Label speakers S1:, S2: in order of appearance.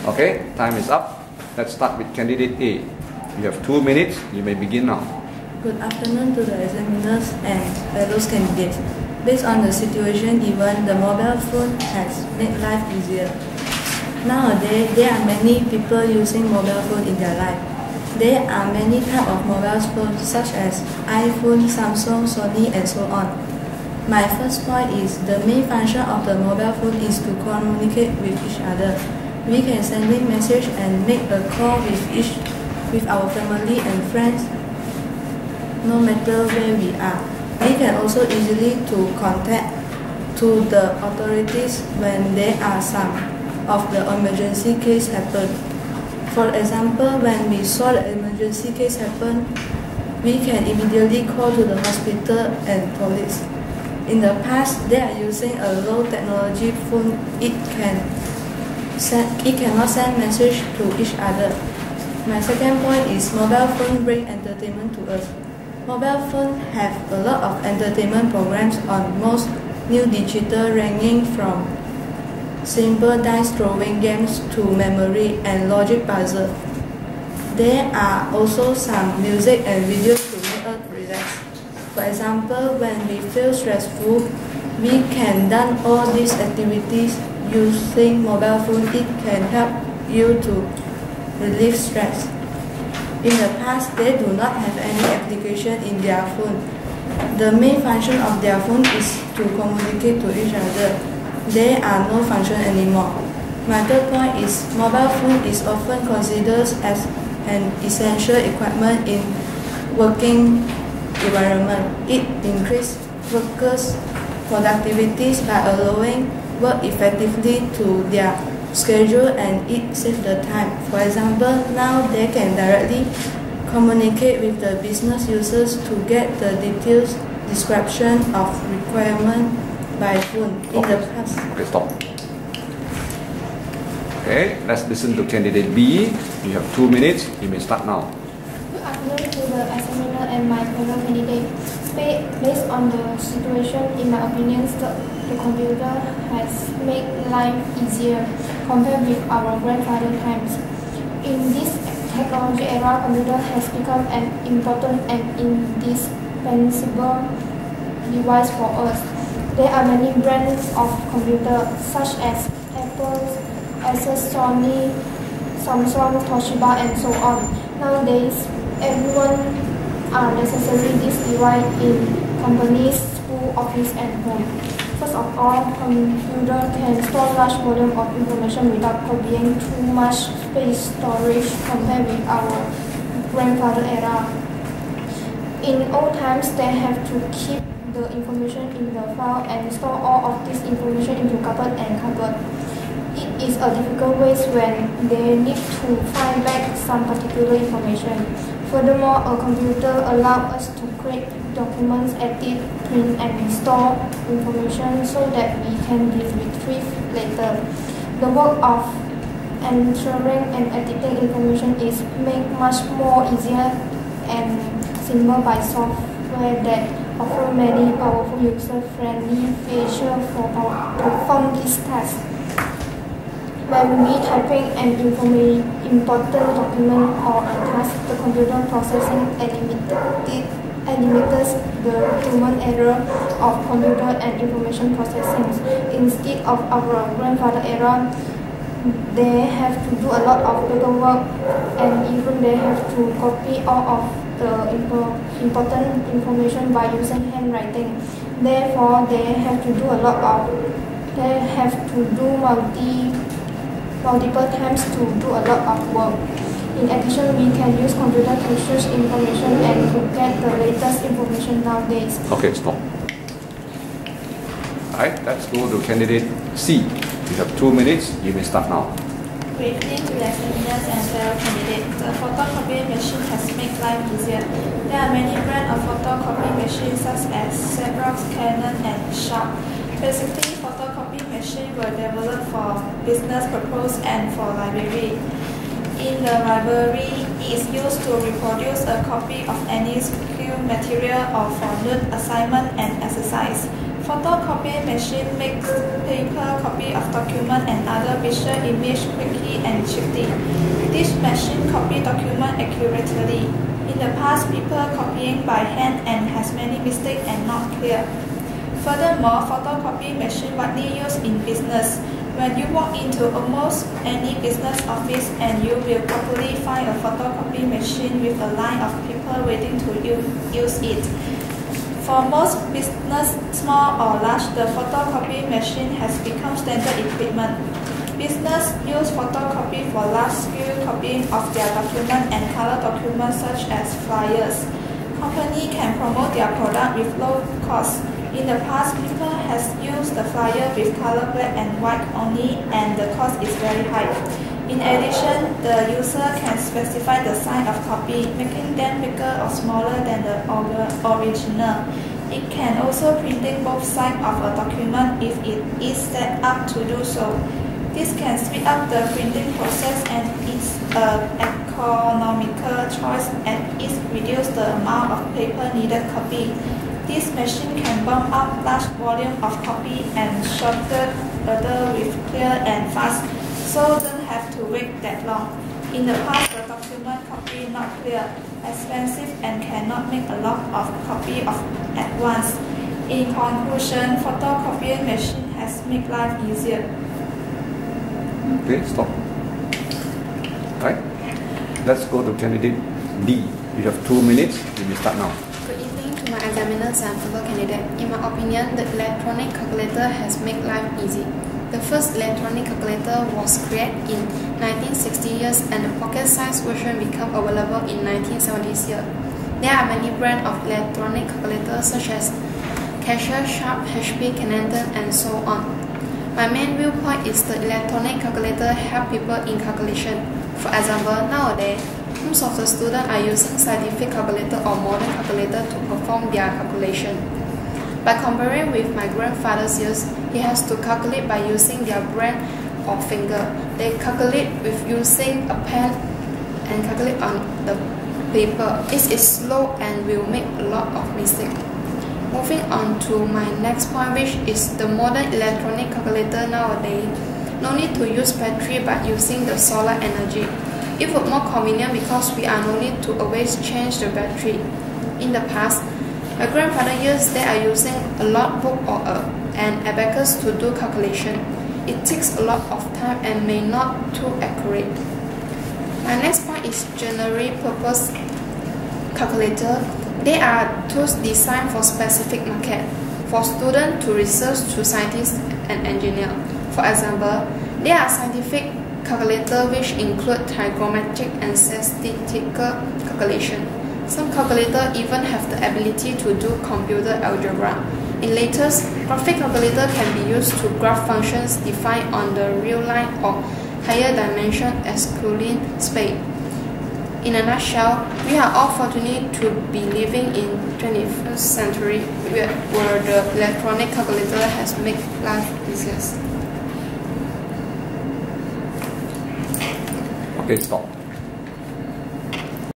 S1: Okay, time is up. Let's start with candidate A. You have 2 minutes. You may begin now.
S2: Good afternoon to the examiners and fellow candidates. Based on the situation given, the mobile phone has made life easier. Nowadays, there are many people using mobile phone in their life. There are many types of mobile phones such as iPhone, Samsung, Sony, and so on. My first point is the main function of the mobile phone is to communicate with each other. We can send a message and make a call with our family and friends, no matter where we are. We can also easily to contact to the authorities when there are some of the emergency case happen. For example, when we saw the emergency case happen, we can immediately call to the hospital and police. In the past, they are using a low technology phone. It cannot send message to each other. My second point is mobile phone bring entertainment to us. Mobile phones have a lot of entertainment programs on most new digital ranging from simple dice throwing games to memory and logic puzzle. There are also some music and videos to make us relax. For example, when we feel stressful, we can do all these activities using mobile phone. It can help you to relieve stress. In the past, they do not have any application in their phone. The main function of their phone is to communicate to each other. There are no function anymore. My third point is mobile phone is often considered as an essential equipment in working environment. It increases workers' productivity by allowing work effectively to their schedule, and it saves the time. For example, now they can directly communicate with the business users to get the detailed description of requirement by phone in the past.
S1: Okay, stop. Okay, let's listen to candidate B. You have 2 minutes. You may start now.
S3: Good afternoon to the examiner and my fellow candidates. Based on the situation, in my opinion, the computer has made life easier compared with our grandfather times. In this technology era, computer has become an important and indispensable device for us. There are many brands of computer such as Apple, Asus, Sony, Samsung, Toshiba, and so on. Nowadays, everyone are necessary this device in companies, school, office, and home. First of all, computer can store large volume of information without copying too much space storage compared with our grandfather era. In old times, they have to keep the information in the file and store all of this information into cupboard and cupboard. It is a difficult way when they need to find back some particular information. Furthermore, a computer allows us to create documents, edit, print, and store information so that we can retrieve later. The work of entering and editing information is made much more easier and simple by software that offer many powerful user-friendly features to perform this task. When we typing an important document or a task, the computer processing eliminates the human error of computer and information processing. Instead of our grandfather era, they have to do a lot of paperwork, and even they have to copy all of the important information by using handwriting. Therefore, they have to do multiple times to do a lot of work. In addition, we can use computer to search information and to get the latest information nowadays.
S1: Okay, stop. Alright, let's go to candidate C. You have 2 minutes. You may start now.
S4: Good evening to the examiners and fellow candidates. The photocopy machine has made life easier. There are many brands of photocopy machines such as Xerox, Canon, and Sharp. Basically, photocopy machines were developed for business purpose and for library. In the library, it is used to reproduce a copy of any school material or for note, assignment, and exercise. Photocopy machine makes paper copy of document and other visual image quickly and cheaply. This machine copy document accurately. In the past, people copying by hand and has many mistakes and not clear. Furthermore, photocopy machine widely used in business. When you walk into almost any business office and you will probably find a photocopy machine with a line of people waiting to use it. For most business, small or large, the photocopy machine has become standard equipment. Business use photocopy for large-scale copying of their document and color documents such as flyers. Company can promote their product with low cost. In the past, people has used the flyer with color black and white only, and the cost is very high. In addition, the user can specify the size of copy, making them bigger or smaller than the original. It can also printing both sides of a document if it is set up to do so. This can speed up the printing process and is an economical choice and it reduces the amount of paper needed copy. This machine can bump up large volume of copy and shorten order with clear and fast, so don't have to wait that long. In the past, the document copy not clear, expensive and cannot make a lot of copy at once. In conclusion, photocopying machine has made life easier.
S1: Okay, stop. Right. Let's go to candidate D. You have 2 minutes. You may start now.
S5: Good evening to my examiners and fellow candidates. In my opinion, the electronic calculator has made life easy. The first electronic calculator was created in 1960s and the pocket-sized version became available in 1970s. There are many brands of electronic calculators such as Casio, Sharp, HP, Canon, and so on. My main viewpoint is the electronic calculator help people in calculation. For example, nowadays, most of the students are using scientific calculator or modern calculator to perform their calculation. By comparing with my grandfather's years, he has to calculate by using their brain or finger. They calculate with using a pen and calculate on the paper. It is slow and will make a lot of mistakes. Moving on to my next point, which is the modern electronic calculator nowadays. No need to use battery but using the solar energy. It would more convenient because we are no need to always change the battery. In the past, my grandfather years they are using a logbook or an abacus to do calculation. It takes a lot of time and may not too accurate. My next point is general purpose calculator. They are tools designed for specific market, for students to research to scientists and engineers. For example, there are scientific calculators which include trigonometric and statistical calculation. Some calculators even have the ability to do computer algebra. In latest, graphic calculator can be used to graph functions defined on the real line or higher dimension excluding space. In a nutshell, we are all fortunate to be living in 21st century where the electronic calculator has made life easier.
S1: Okay, stop.